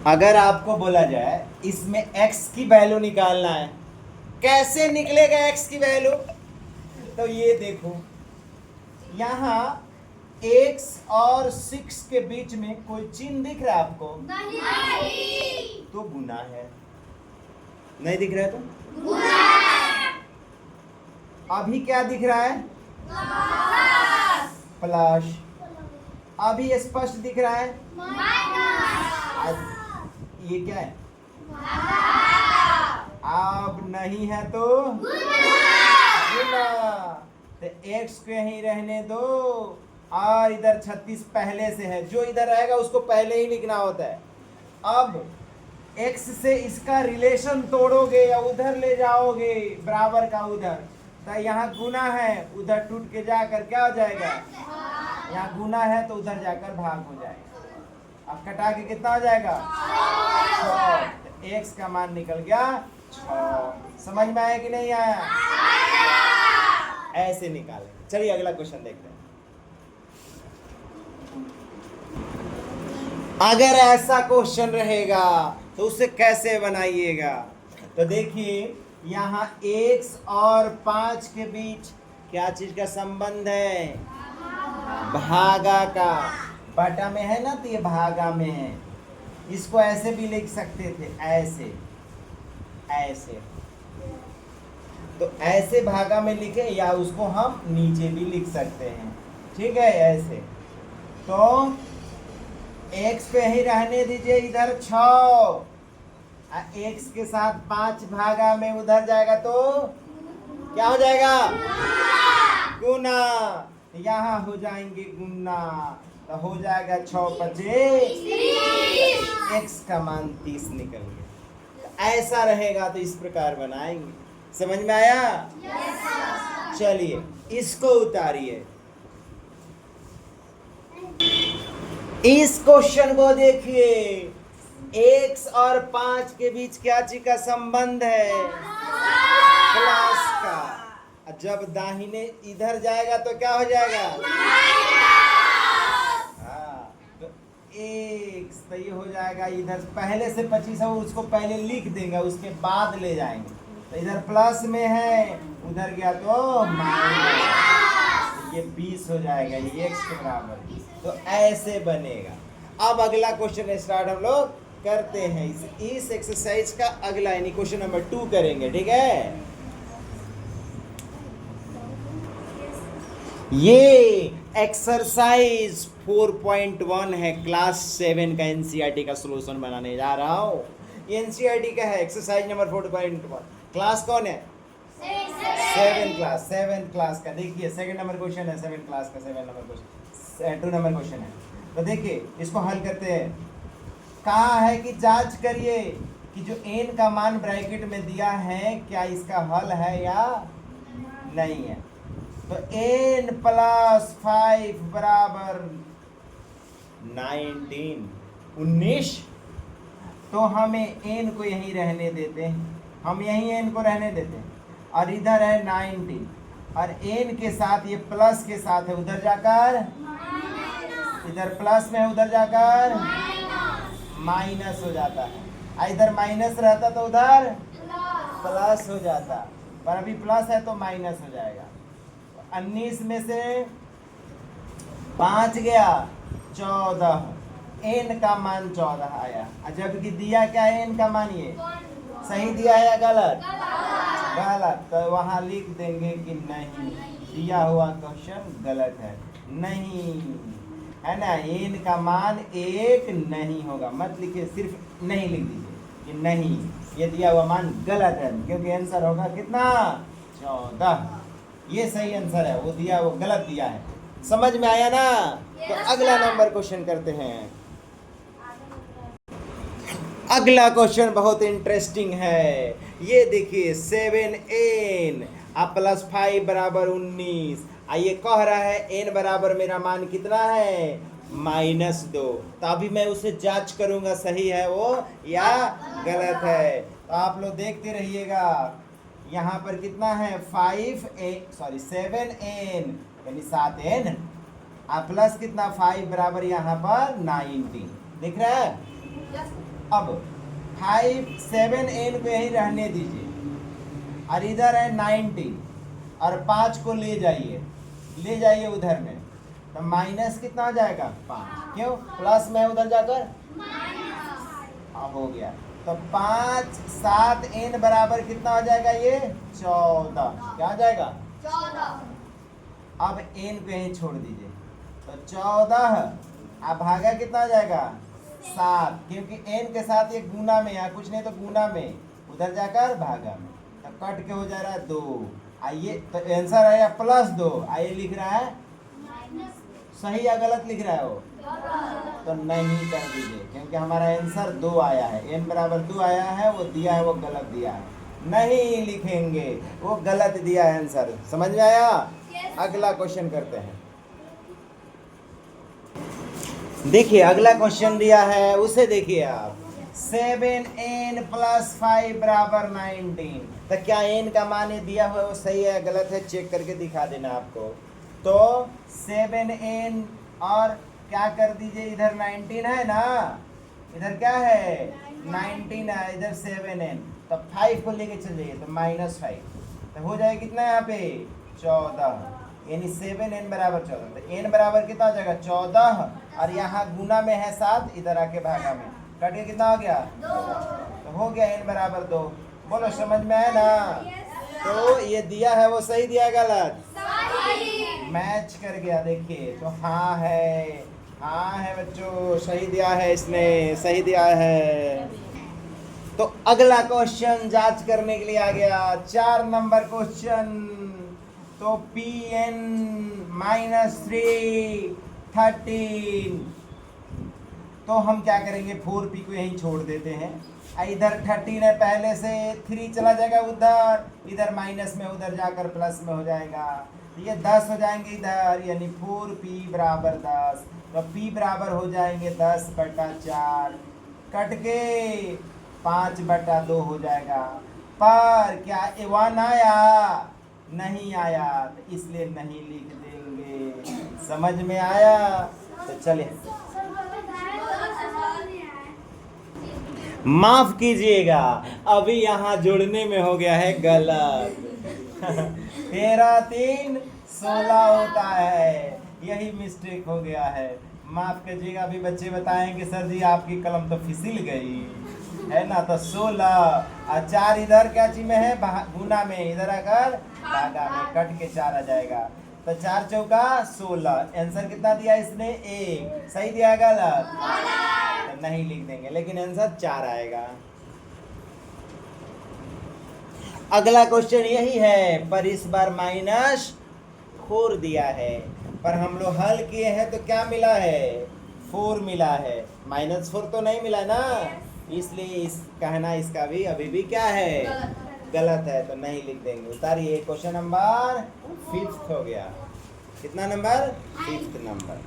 अगर आपको बोला जाए इसमें x की वैल्यू निकालना है, कैसे निकलेगा x की वैल्यू? तो ये देखो, यहाँ x और 6 के बीच में कोई चिन्ह दिख रहा है आपको? नहीं। तो गुना है। नहीं दिख रहा है तो गुना है। अभी क्या दिख रहा है? प्लस। अभी स्पष्ट दिख रहा है माइनस। ये क्या है? अब नहीं है तो गुना। तो x को यहीं रहने दो, और इधर 36 पहले से है, जो इधर रहेगा उसको पहले ही लिखना होता है। अब x से इसका रिलेशन तोड़ोगे या उधर ले जाओगे बराबर का उधर, तो यहाँ गुना है, उधर टूट के जाकर क्या हो जाएगा? यहाँ गुना है तो उधर जाकर भाग हो जाएगा। अब कटा के कितना हो जाएगा? 6। तो x का मान निकल गया 6। समझ में आया कि नहीं आया? ऐसे निकालें। चलिए अगला क्वेश्चन देखते हैं। अगर ऐसा क्वेश्चन रहेगा तो उसे कैसे बनाइएगा? तो देखिए, यहाँ x और 5 के बीच क्या चीज का संबंध है? भागा का। बटा में है ना, तो ये भागा में है। इसको ऐसे भी लिख सकते थे, ऐसे ऐसे। तो ऐसे भागा में लिखे, या उसको हम नीचे भी लिख सकते हैं, ठीक है, ऐसे। तो x पे ही रहने दीजिए, इधर 6, x के साथ 5 भागा में उधर जाएगा तो क्या हो जाएगा? गुना। यहाँ हो जाएंगे गुना, तो हो जाएगा 6 25, x का मान 30 निकल गया। ऐसा रहेगा तो इस प्रकार बनाएंगे। समझ में आया? चलिए इसको उतारिए। इस क्वेश्चन को देखिए, x और 5 के बीच क्या चीज का संबंध है? प्लस का। जब दाहिने इधर जाएगा तो क्या हो जाएगा? हाँ, तो x तो ये हो जाएगा, इधर पहले से 25 है, उसको पहले लिख देंगे, उसके बाद ले जाएंगे। तो इधर प्लस में है, उधर गया तो माइनस, ये 20 हो जाएगा, ये x के बराबर। तो ऐसे बनेगा। अब अगला क्वेश्चन स्टार्ट हम लोग करते हैं। इस एक्सरसाइज का अगला यानी क्वेश्चन नंबर 2 करेंगे, ठीक है। ये एक्सरसाइज 4.1 है, क्लास 7 का एनसीईआरटी का सॉल्यूशन बनाने जा रहा हूँ। ये एनसीईआरटी का है, एक्सरसाइज नंबर 4.1। क्लास कौन है? 7 क्लास का। देखिए सेकंड नंबर क्वेश्चन है, 7 क्लास का 7 नंबर क्वेश्चन, 2 नंबर क्वेश्चन है। तो देखिए इसको हल करते हैं। कहा है कि जांच करिए कि जो n का मान ब्रैकेट में दिया है क्या इसका हल है या नहीं है। तो n + 5 बराबर 19। तो हमें n को यहीं रहने देते हैं, हम यहीं n को रहने देते हैं, और इधर है 19, और n के साथ ये प्लस के साथ है, उधर जाकर इधर प्लस में है, उधर जाकर माइनस हो जाता है। इधर माइनस रहता तो उधर प्लस हो जाता, पर अभी प्लस है तो माइनस हो जाएगा। 19 में से 5 गया 14, n का मान 14 आया। जबकि दिया क्या है n का मान? ये सही दिया है या गलत? गलत। तो वहां लिख देंगे कि नहीं, दिया हुआ क्वेश्चन गलत है, नहीं है ना। n का मान 1 नहीं होगा, मत लिखिए, सिर्फ नहीं लिख दीजिए कि नहीं, ये दिया हुआ मान गलत है, क्योंकि आंसर होगा कितना? 14। ये सही आंसर है, वो दिया वो गलत दिया है। समझ में आया ना? तो अगला नंबर क्वेश्चन करते हैं। अगला क्वेश्चन बहुत इंटरेस्टिंग है। ये देखिए 7n + 5 बराबर 19। ये कह रहा है n बराबर मेरा मान कितना है? -2। तो अभी मैं उसे जांच करूंगा सही है वो या गलत है। तो आप लोग देखते रहिएगा। यहाँ पर कितना है? 7n यानी 7n प्लस कितना 5 बराबर यहाँ पर 19। दिख रहा है? अब 5 7 n को यही रहने दीजिए और इधर है 90 और 5 को ले जाइए उधर में, तो माइनस कितना हो जाएगा 5, क्यों प्लस में उधर जाकर अब हो गया। तो 5 7 n बराबर कितना हो जाएगा, ये 14, क्या हो जाएगा 14। अब n को यहीं छोड़ दीजिए, तो 14 अब भागा कितना हो जाएगा 7, क्योंकि n के साथ ये गुना में, या कुछ नहीं तो गुना में, उधर जाकर भागा में, तो कट के हो जा रहा है 2। आइए तो आंसर आया +2, आइए लिख रहा है सही या गलत लिख रहा है वो, तो नहीं कर दीजिए, क्योंकि हमारा आंसर 2 आया है, n बराबर 2 आया है, वो दिया है वो गलत दिया है, नहीं लिखेंगे, वो गलत दिया है आंसर। समझ में आया? अगला क्वेश्चन करते हैं। देखिए अगला क्वेश्चन दिया है, उसे देखिए आप। 7n + 5 = 19, तो क्या n का मान ये दिया हुआ है वो सही है गलत है, चेक करके दिखा देना आपको। तो 7n और क्या कर दीजिए, इधर 19 है ना, इधर क्या है 19 है, इधर 7n, तो 5 को लेके चल जाइए, तो -5, तो हो जाएगा कितना यहाँ पे 14, यानी 7n बराबर 14, तो n बराबर कितना हो जाएगा 14, और यहाँ गुना में है 7, इधर आके भागा में, कट के कितना हो गया 2, तो हो गया n बराबर 2। बोलो समझ में आया ना? तो ये दिया है वो सही दिया गलत, मैच कर गया, देखिए तो हाँ है बच्चों, सही दिया है इसने, सही दिया है। तो अगला क्वेश्चन जांच करने के लिए आ गया, 4 नंबर क्वेश्चन। तो Pn - 3 13, तो हम क्या करेंगे 4p को यहीं छोड़ देते हैं, इधर 13 है पहले से, 3 चला जाएगा उधर, इधर माइनस में उधर जाकर प्लस में हो जाएगा, ये 10 हो जाएंगे इधर, यानी 4p = 10, तो p बराबर हो जाएंगे 10/4, कट के 5/2 हो जाएगा। पर क्या 1 आया? नहीं आया, तो इसलिए नहीं लिख देंगे। समझ में आया? तो चलिए माफ कीजिएगा, अभी यहाँ जोड़ने में हो गया है गलत। 13 3 16 होता है, यही मिस्टेक हो गया है, माफ कीजिएगा। अभी बच्चे बताएंगे सर जी आपकी कलम तो फिसल गई है ना, तो 16 और 4 इधर क्या चीज में है गुना में, इधर आकर भागा में, कट के 4 आ जाएगा, तो 4 चौका 16। आंसर कितना दिया इसने 1, सही दिया गलत, तो नहीं लिख देंगे, लेकिन आंसर 4 आएगा। अगला क्वेश्चन यही है, पर इस बार -4 दिया है, पर हम लोग हल किए हैं तो क्या मिला है 4 मिला है, -4 तो नहीं मिला ना, इसलिए इस कहना इसका भी अभी भी क्या है गलत है, तो नहीं लिख देंगे। उतारिए, क्वेश्चन नंबर 5 हो गया। कितना नंबर 5 नंबर।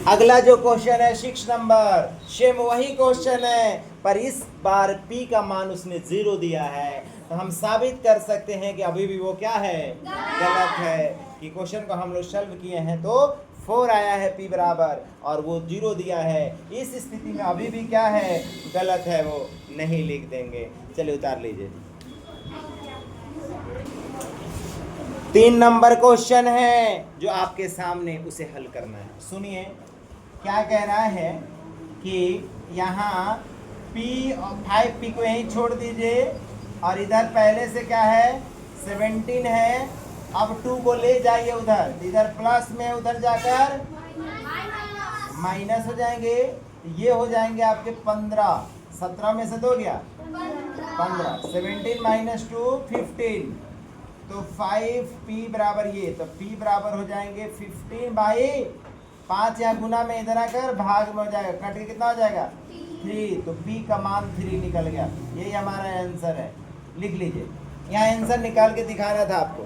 अगला जो क्वेश्चन है 6 नंबर, सेम वही क्वेश्चन है, पर इस बार p का मान उसने 0 दिया है, तो हम साबित कर सकते हैं कि अभी भी वो क्या है गलत है, कि क्वेश्चन को हम लोग सॉल्व किए हैं तो 4 आया है p बराबर, और वो 0 दिया है, इस स्थिति में अभी भी क्या है गलत है, वो नहीं लिख देंगे। चलिए उतार लीजिए। 3 नंबर क्वेश्चन है जो आपके सामने, उसे हल करना है। सुनिए क्या कह रहा है कि यहाँ p और 5p को यहीं छोड़ दीजिए, और इधर पहले से क्या है 17 है, अब 2 को ले जाइए उधर, इधर प्लस में, उधर जाकर माइनस हो जाएंगे, ये हो जाएंगे आपके 15, 17 में से 2 गया 15, 17 - 2 15, तो 5p बराबर ये, तो p बराबर हो जाएंगे 15/5, यहाँ गुना में इधर आकर भाग में हो जाएगा, कट के कितना हो जाएगा 3, तो p का मान 3 निकल गया, यही हमारा आंसर है। लिख लीजिए, यहाँ आंसर निकाल के दिखाना था आपको।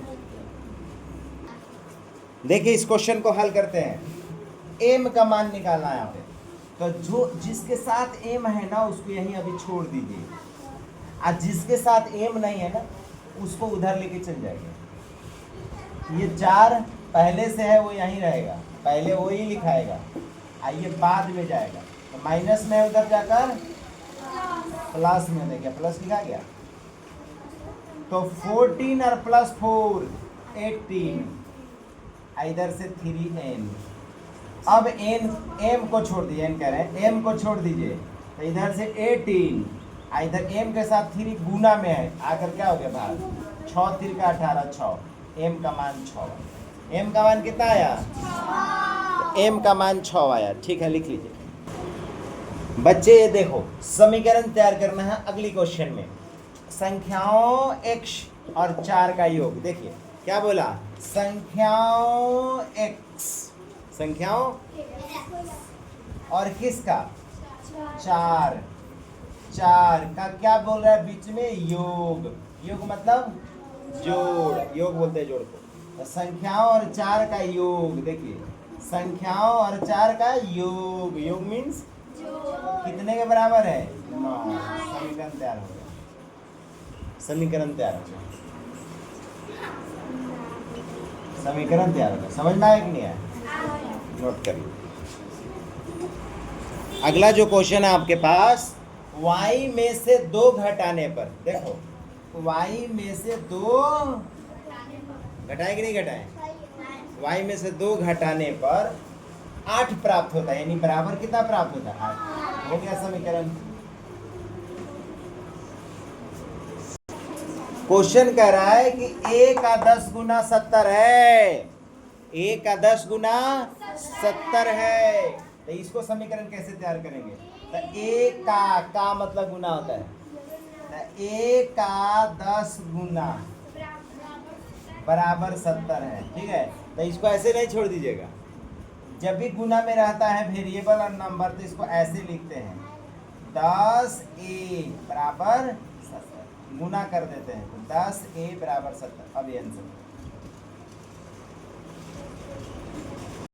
देखिए इस क्वेश्चन को हल करते हैं, m का मान निकालना है यहाँ पे, तो जो जिसके साथ m है ना उसको यहीं अभी छोड़ दीजिए, और जिसके साथ m नहीं है ना उसको उधर लेके चल जाएंगे। ये 4 पहले से है वो यहीं रहेगा, पहले वो ही लिखाएगा, ये बाद में जाएगा, तो माइनस में है उधर जाकर प्लस में, देखिए प्लस लिखा गया। तो 14 और प्लस 4 18, इधर से 3n। अब n m को छोड़ दीजिए, n कह रहे हैं m को छोड़ दीजिए, तो इधर से 18, इधर m के साथ 3 गुना में है, आकर क्या हो गया भाग, 6 3 का 18, 6, m का मान 6, m का मान कितना आया, m का मान 6 आया। ठीक है, लिख लीजिए बच्चे। ये देखो समीकरण तैयार करना है अगली क्वेश्चन में। संख्याओं x और 4 का योग, देखिए क्या बोला, संख्याओं x, संख्याओं और किसका, 4 का क्या बोल रहा है बीच में, योग। योग मतलब जोड़, योग बोलते हैं जोड़ को। तो संख्याओं और 4 का योग, देखिए संख्याओं और 4 का योग, योग मीन्स कितने के बराबर है, 9। समीकरण तैयार हो गया, समीकरण तैयार हो गया, समीकरण तैयार हो गया। समझ में आया कि नहीं आया, नोट करिए। अगला जो क्वेश्चन है आपके पास, y में से 2 घटाने पर, देखो y में से 2 घटाए कि नहीं घटाए, y में से 2 घटाने पर 8 प्राप्त होता है, यानी बराबर कितना प्राप्त होता है, 8। हो गया समीकरण। क्वेश्चन कह रहा है कि a का 10 गुना 70 है, a का 10 गुना 70 है, तो इसको समीकरण कैसे तैयार करेंगे। तो a का मतलब गुना होता है, तो a का 10 गुना बराबर 70 है। ठीक है, तो इसको ऐसे नहीं छोड़ दीजिएगा, जब भी गुना में रहता है वेरिएबल और नंबर, तो इसको ऐसे लिखते हैं, 10a बराबर 70, गुना कर देते हैं, तो 10a बराबर 70। अब ये आंसर